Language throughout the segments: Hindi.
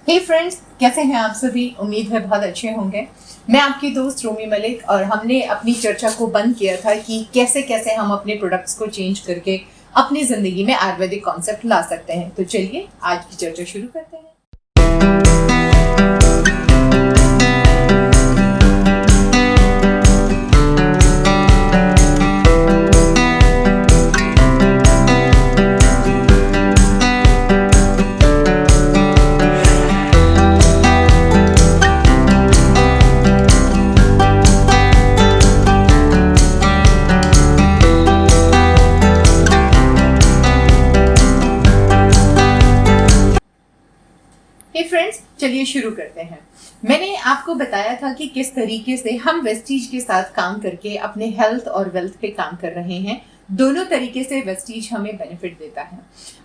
हे फ्रेंड्स, कैसे हैं आप सभी। उम्मीद है बहुत अच्छे होंगे। मैं आपकी दोस्त रोमी मलिक और हमने अपनी चर्चा को बंद किया था कि कैसे कैसे हम अपने प्रोडक्ट्स को चेंज करके अपनी जिंदगी में आयुर्वेदिक कॉन्सेप्ट ला सकते हैं। तो चलिए आज की चर्चा शुरू करते हैं। फ्रेंड्स, चलिए शुरू करते हैं। मैंने आपको बताया था कि किस तरीके से हम वेस्टीज के साथ काम करके अपने हेल्थ और वेल्थ पे काम कर रहे हैं। दोनों तरीके से वेस्टीज हमें बेनिफिट देता है।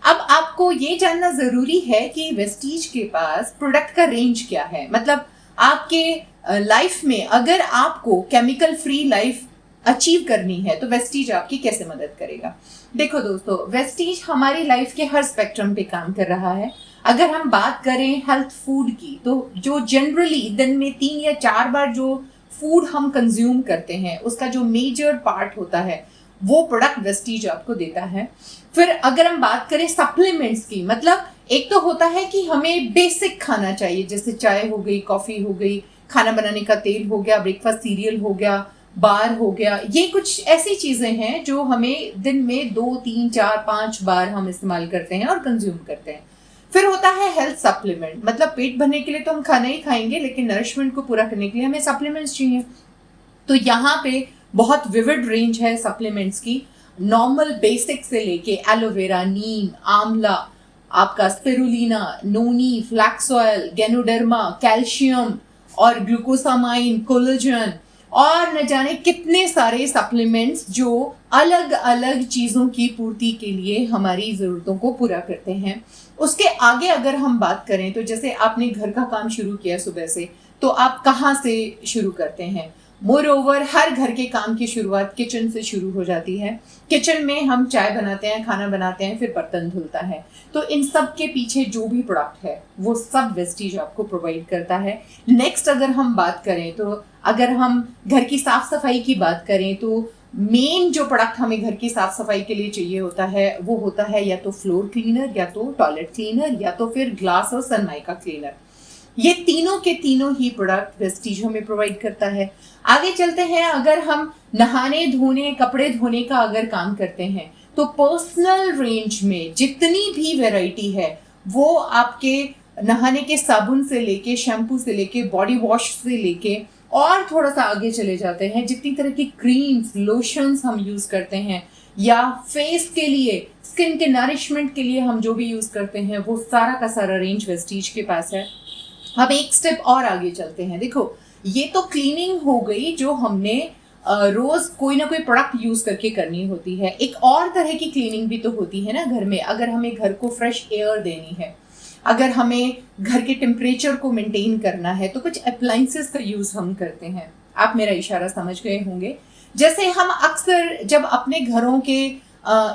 अब आपको ये जानना जरूरी है कि वेस्टीज के पास प्रोडक्ट का रेंज क्या है। मतलब आपके लाइफ में अगर आपको केमिकल फ्री लाइफ अचीव करनी है तो वेस्टीज आपकी कैसे मदद करेगा। देखो दोस्तों, वेस्टीज हमारी लाइफ के हर स्पेक्ट्रम पे काम कर रहा है। अगर हम बात करें हेल्थ फूड की, तो जो जनरली दिन में 3 या 4 बार जो फूड हम कंज्यूम करते हैं उसका जो मेजर पार्ट होता है वो प्रोडक्ट वेस्टीज आपको देता है। फिर अगर हम बात करें सप्लीमेंट्स की, मतलब एक तो होता है कि हमें बेसिक खाना चाहिए, जैसे चाय हो गई, कॉफी हो गई, खाना बनाने का तेल हो गया, ब्रेकफास्ट सीरियल हो गया, बार हो गया। ये कुछ ऐसी चीजें हैं जो हमें दिन में 2, 3, 4, 5 बार हम इस्तेमाल करते हैं और कंज्यूम करते हैं। फिर होता है हेल्थ सप्लीमेंट, मतलब पेट भरने के लिए तो हम खाना ही खाएंगे, लेकिन नरिशमेंट को पूरा करने के लिए हमें सप्लीमेंट्स चाहिए। तो यहाँ पे बहुत विविड रेंज है सप्लीमेंट्स की। नॉर्मल बेसिक से लेके एलोवेरा, नीम, आंवला, आपका स्पिरुलिना, नोनी, फ्लैक्स ऑयल, गैनोडर्मा, कैल्शियम और ग्लूकोसामाइन, कोलेजन और न जाने कितने सारे सप्लीमेंट्स जो अलग अलग चीजों की पूर्ति के लिए हमारी जरूरतों को पूरा करते हैं। उसके आगे अगर हम बात करें तो जैसे आपने घर का काम शुरू किया सुबह से, तो आप कहाँ से शुरू करते हैं। मोर ओवर हर घर के काम की शुरुआत किचन से शुरू हो जाती है। किचन में हम चाय बनाते हैं, खाना बनाते हैं, फिर बर्तन धुलता है। तो इन सब के पीछे जो भी प्रोडक्ट है वो सब वेस्टीज आपको प्रोवाइड करता है। नेक्स्ट अगर हम बात करें तो अगर हम घर की साफ सफाई की बात करें तो मेन जो प्रोडक्ट हमें घर की साफ सफाई के लिए चाहिए होता है वो होता है या तो फ्लोर क्लीनर, या तो टॉयलेट क्लीनर, या तो फिर ग्लास और सनमाइका क्लीनर। ये तीनों के तीनों ही प्रोडक्ट वेस्टीज हमें प्रोवाइड करता है। आगे चलते हैं, अगर हम नहाने धोने, कपड़े धोने का अगर काम करते हैं तो पर्सनल रेंज में जितनी भी वैरायटी है वो आपके नहाने के साबुन से लेके, शैम्पू से लेके, बॉडी वॉश से लेके और थोड़ा सा आगे चले जाते हैं, जितनी तरह की क्रीम्स, लोशंस हम यूज करते हैं या फेस के लिए, स्किन के नरिशमेंट के लिए हम जो भी यूज करते हैं वो सारा का सारा रेंज वेस्टीज के पास है। अब एक स्टेप और आगे चलते हैं। देखो, ये तो क्लीनिंग हो गई जो हमने रोज कोई ना कोई प्रोडक्ट यूज करके करनी होती है। एक और तरह की क्लीनिंग भी तो होती है ना घर में। अगर हमें घर को फ्रेश एयर देनी है, अगर हमें घर के टेम्परेचर को मेंटेन करना है, तो कुछ अप्लायंसेस का यूज हम करते हैं। आप मेरा इशारा समझ गए होंगे। जैसे हम अक्सर जब अपने घरों के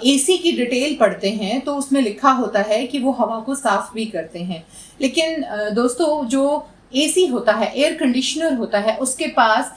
एसी की डिटेल पढ़ते हैं तो उसमें लिखा होता है कि वो हवा को साफ भी करते हैं, लेकिन दोस्तों जो एसी होता है, एयर कंडीशनर होता है, उसके पास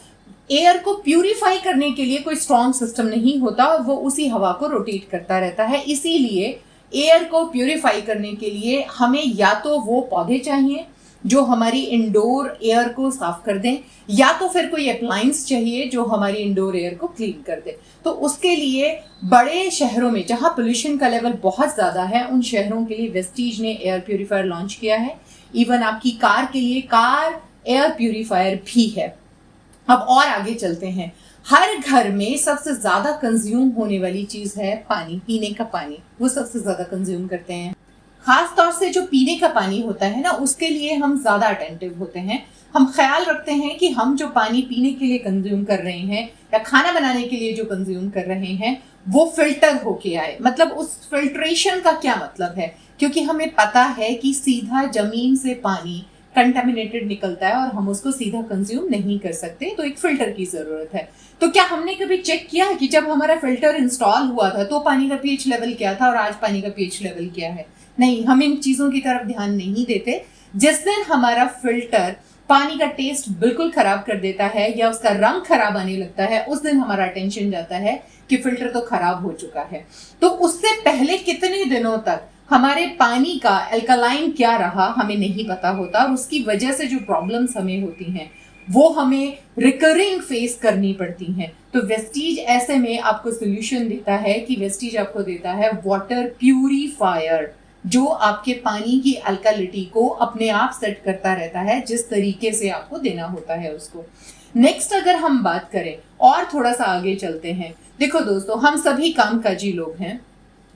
एयर को प्यूरिफाई करने के लिए कोई स्ट्रॉन्ग सिस्टम नहीं होता और वो उसी हवा को रोटेट करता रहता है। इसीलिए एयर को प्यूरिफाई करने के लिए हमें या तो वो पौधे चाहिए जो हमारी इंडोर एयर को साफ कर दें, या तो फिर कोई अप्लायंस चाहिए जो हमारी इंडोर एयर को क्लीन कर दे। तो उसके लिए बड़े शहरों में जहां पोल्यूशन का लेवल बहुत ज्यादा है, उन शहरों के लिए वेस्टीज ने एयर प्यूरिफायर लॉन्च किया है। इवन आपकी कार के लिए कार एयर प्यूरिफायर भी है। अब और आगे चलते हैं। हर घर में सबसे ज्यादा कंज्यूम होने वाली चीज है पानी, पीने का पानी। वो सबसे ज्यादा कंज्यूम करते हैं। खास तौर से जो पीने का पानी होता है ना, उसके लिए हम ज्यादा अटेंटिव होते हैं। हम ख्याल रखते हैं कि हम जो पानी पीने के लिए कंज्यूम कर रहे हैं या खाना बनाने के लिए जो कंज्यूम कर रहे हैं वो फिल्टर होके आए। मतलब उस फिल्ट्रेशन का क्या मतलब है, क्योंकि हमें पता है कि सीधा जमीन से पानी कंटामिनेटेड निकलता है और हम उसको सीधा कंज्यूम नहीं कर सकते, तो एक फिल्टर की जरूरत है। तो क्या हमने कभी चेक किया कि जब हमारा फिल्टर इंस्टॉल हुआ था तो पानी का पीएच लेवल क्या था और आज पानी का पीएच लेवल क्या है? नहीं, हम इन चीजों की तरफ ध्यान नहीं देते। जिस दिन हमारा फिल्टर पानी का टेस्ट बिल्कुल खराब कर देता है या उसका रंग खराब आने लगता है, उस दिन हमारा अटेंशन जाता है कि फिल्टर तो खराब हो चुका है। तो उससे पहले कितने दिनों तक हमारे पानी का अल्कलाइन क्या रहा हमें नहीं पता होता, और उसकी वजह से जो प्रॉब्लम्स हमें होती हैं वो हमें रिकरिंग फेस करनी पड़ती हैं। तो वेस्टीज ऐसे में आपको सोल्यूशन देता है कि वेस्टीज आपको देता है वाटर प्यूरिफायर, जो आपके पानी की अल्कालिटी को अपने आप सेट करता रहता है जिस तरीके से आपको देना होता है उसको। नेक्स्ट अगर हम बात करें और थोड़ा सा आगे चलते हैं, देखो दोस्तों, हम सभी कामकाजी लोग हैं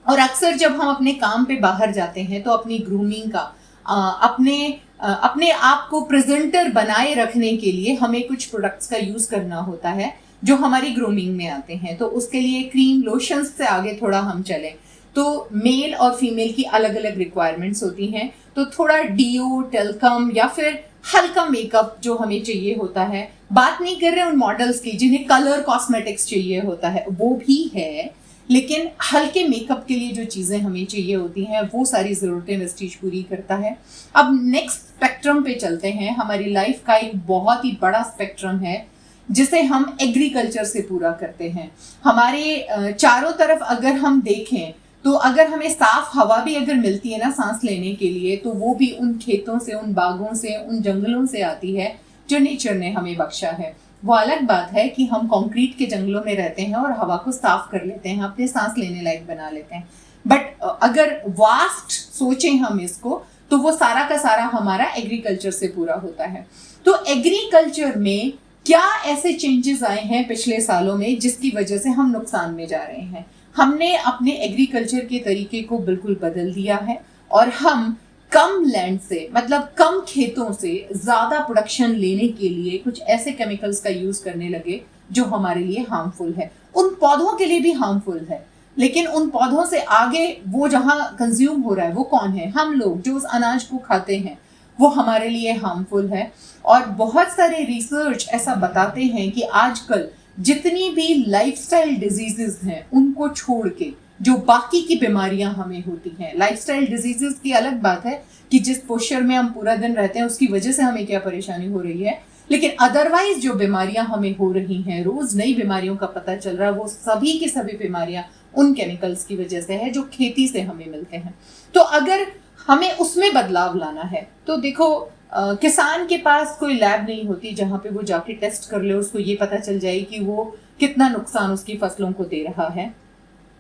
और अक्सर जब हम अपने काम पे बाहर जाते हैं तो अपनी ग्रूमिंग का अपने आप को प्रेजेंटर बनाए रखने के लिए हमें कुछ प्रोडक्ट्स का यूज करना होता है जो हमारी ग्रूमिंग में आते हैं। तो उसके लिए क्रीम लोशंस से आगे थोड़ा हम चलें तो मेल और फीमेल की अलग अलग रिक्वायरमेंट्स होती हैं। तो थोड़ा डीओ, टेल्कम या फिर हल्का मेकअप जो हमें चाहिए होता है। बात नहीं कर रहे उन मॉडल्स की जिन्हें कलर कॉस्मेटिक्स चाहिए होता है, वो भी है, लेकिन हल्के मेकअप के लिए जो चीजें हमें चाहिए होती हैं वो सारी जरूरतें वेस्टीज पूरी करता है। अब नेक्स्ट स्पेक्ट्रम पे चलते हैं। हमारी लाइफ का एक बहुत ही बड़ा स्पेक्ट्रम है जिसे हम एग्रीकल्चर से पूरा करते हैं। हमारे चारों तरफ अगर हम देखें तो अगर हमें साफ हवा भी अगर मिलती है ना सांस लेने के लिए, तो वो भी उन खेतों से, उन बागों से, उन जंगलों से आती है जो नेचर ने हमें बख्शा है। वो अलग बात है कि हम कंक्रीट के जंगलों में रहते हैं और हवा को साफ कर लेते हैं, अपने सांस लेने लायक बना लेते हैं। बट अगर वास्ट सोचें हम इसको, तो वो सारा का सारा हमारा एग्रीकल्चर से पूरा होता है। तो एग्रीकल्चर में क्या ऐसे चेंजेस आए हैं पिछले सालों में जिसकी वजह से हम नुकसान में जा रहे हैं? हमने अपने एग्रीकल्चर के तरीके को बिल्कुल बदल दिया है और हम कम लैंड से, मतलब कम खेतों से ज्यादा प्रोडक्शन लेने के लिए कुछ ऐसे केमिकल्स का यूज करने लगे जो हमारे लिए हार्मफुल है। उन पौधों के लिए भी हार्मफुल है, लेकिन उन पौधों से आगे वो जहां कंज्यूम हो रहा है वो कौन है? हम लोग जो उस अनाज को खाते हैं वो हमारे लिए हार्मफुल है। और बहुत सारे रिसर्च ऐसा बताते हैं कि आजकल जितनी भी लाइफस्टाइल डिजीजेस हैं उनको छोड़ के जो बाकी की बीमारियां हमें होती हैं, लाइफस्टाइल डिजीजेस की अलग बात है कि जिस पोस्चर में हम पूरा दिन रहते हैं उसकी वजह से हमें क्या परेशानी हो रही है, लेकिन अदरवाइज जो बीमारियां हमें हो रही हैं, रोज नई बीमारियों का पता चल रहा है, वो सभी की सभी बीमारियां उन केमिकल्स की वजह से है जो खेती से हमें मिलते हैं। तो अगर हमें उसमें बदलाव लाना है तो देखो, किसान के पास कोई लैब नहीं होती जहां पे वो जाके टेस्ट कर ले, उसको ये पता चल जाए कि वो कितना नुकसान उसकी फसलों को दे रहा है।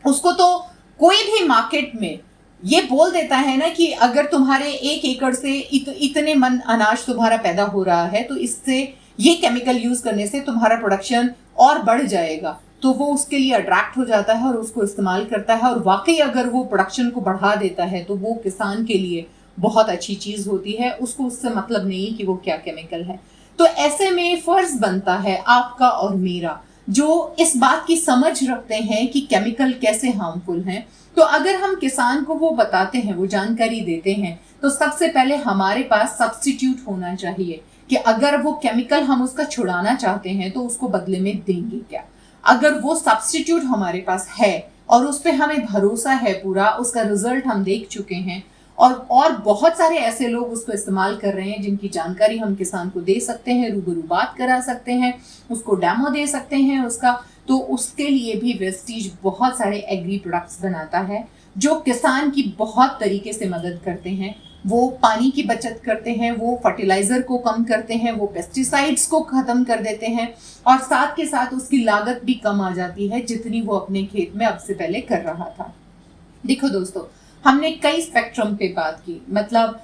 उसको तो कोई भी मार्केट में ये बोल देता है ना कि अगर तुम्हारे 1 एकड़ से इतने मन अनाज तुम्हारा पैदा हो रहा है तो इससे ये केमिकल यूज करने से तुम्हारा प्रोडक्शन और बढ़ जाएगा, तो वो उसके लिए अट्रैक्ट हो जाता है और उसको इस्तेमाल करता है। और वाकई अगर वो प्रोडक्शन को बढ़ा देता है तो वो किसान के लिए बहुत अच्छी चीज होती है, उसको उससे मतलब नहीं कि वो क्या केमिकल है। तो ऐसे में फर्ज बनता है आपका और मेरा, जो इस बात की समझ रखते हैं कि केमिकल कैसे हार्मफुल हैं, तो अगर हम किसान को वो बताते हैं, वो जानकारी देते हैं, तो सबसे पहले हमारे पास सब्स्टिट्यूट होना चाहिए कि अगर वो केमिकल हम उसका छुड़ाना चाहते हैं तो उसको बदले में देंगे क्या। अगर वो सब्स्टिट्यूट हमारे पास है और उस पर हमें भरोसा है पूरा, उसका रिजल्ट हम देख चुके हैं और बहुत सारे ऐसे लोग उसको इस्तेमाल कर रहे हैं जिनकी जानकारी हम किसान को दे सकते हैं, रूबरू बात करा सकते हैं, उसको डेमो दे सकते हैं उसका, तो उसके लिए भी वेस्टीज बहुत सारे एग्री प्रोडक्ट्स बनाता है जो किसान की बहुत तरीके से मदद करते हैं। वो पानी की बचत करते हैं, वो फर्टिलाइजर को कम करते हैं, वो पेस्टिसाइड्स को खत्म कर देते हैं और साथ के साथ उसकी लागत भी कम आ जाती है जितनी वो अपने खेत में अब से पहले कर रहा था। देखो दोस्तों, हमने कई स्पेक्ट्रम पे बात की, मतलब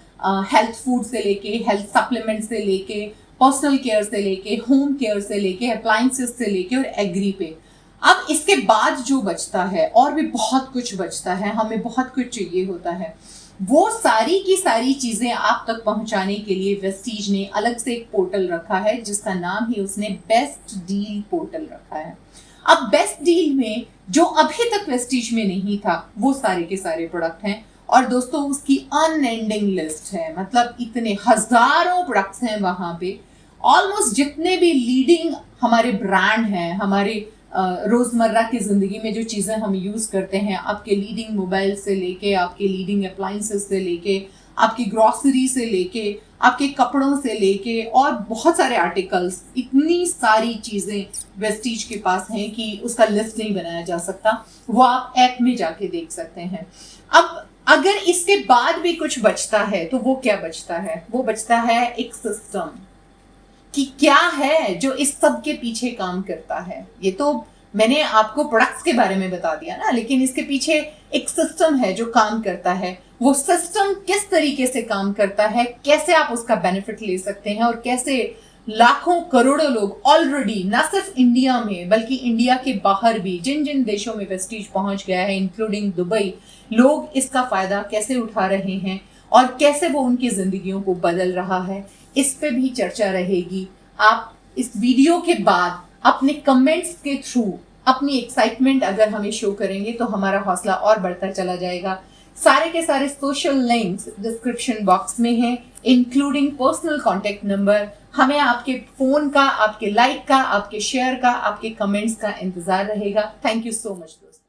हेल्थ फूड से लेके, हेल्थ सप्लीमेंट से लेके, पर्सनल केयर से लेके, होम केयर से लेके, अप्लायंसेस से लेके और एग्री पे। अब इसके बाद जो बचता है और भी बहुत कुछ बचता है, हमें बहुत कुछ चाहिए होता है, वो सारी की सारी चीजें आप तक पहुंचाने के लिए वेस्टीज ने अलग से एक पोर्टल रखा है जिसका नाम ही उसने बेस्ट डील पोर्टल रखा है। अब बेस्ट डील में जो अभी तक वेस्टीज में नहीं था वो सारे के सारे प्रोडक्ट हैं और दोस्तों उसकी अनएंडिंग लिस्ट है, मतलब इतने हजारों प्रोडक्ट्स हैं वहां पे। ऑलमोस्ट जितने भी लीडिंग हमारे ब्रांड हैं, हमारे रोजमर्रा की जिंदगी में जो चीजें हम यूज करते हैं, आपके लीडिंग मोबाइल से लेके, आपके लीडिंग अप्लायंसेस से लेके, आपकी ग्रॉसरी से लेके, आपके कपड़ों से लेके और बहुत सारे आर्टिकल्स, इतनी सारी चीजें वेस्टीज के पास हैं कि उसका लिस्ट नहीं बनाया जा सकता। वो आप ऐप में जाके देख सकते हैं। अब अगर इसके बाद भी कुछ बचता है तो वो क्या बचता है? वो बचता है एक सिस्टम, कि क्या है जो इस सब के पीछे काम करता है। ये तो मैंने आपको प्रोडक्ट्स के बारे में बता दिया ना, लेकिन इसके पीछे एक सिस्टम है जो काम करता है। वो सिस्टम किस तरीके से काम करता है, कैसे आप उसका बेनिफिट ले सकते हैं, और कैसे लाखों करोड़ों लोग ऑलरेडी, ना सिर्फ इंडिया में बल्कि इंडिया के बाहर भी, जिन जिन देशों में वेस्टीज पहुंच गया है इंक्लूडिंग दुबई, लोग इसका फायदा कैसे उठा रहे हैं और कैसे वो उनकी जिंदगियों को बदल रहा है, इस पे भी चर्चा रहेगी। आप इस वीडियो के बाद अपने कमेंट्स के थ्रू अपनी एक्साइटमेंट अगर हमें शो करेंगे तो हमारा हौसला और बढ़ता चला जाएगा। सारे के सारे सोशल लिंक्स डिस्क्रिप्शन बॉक्स में हैं, इंक्लूडिंग पर्सनल कॉन्टेक्ट नंबर। हमें आपके फोन का, आपके लाइक का, आपके शेयर का, आपके कमेंट्स का इंतजार रहेगा। थैंक यू सो मच दोस्तों।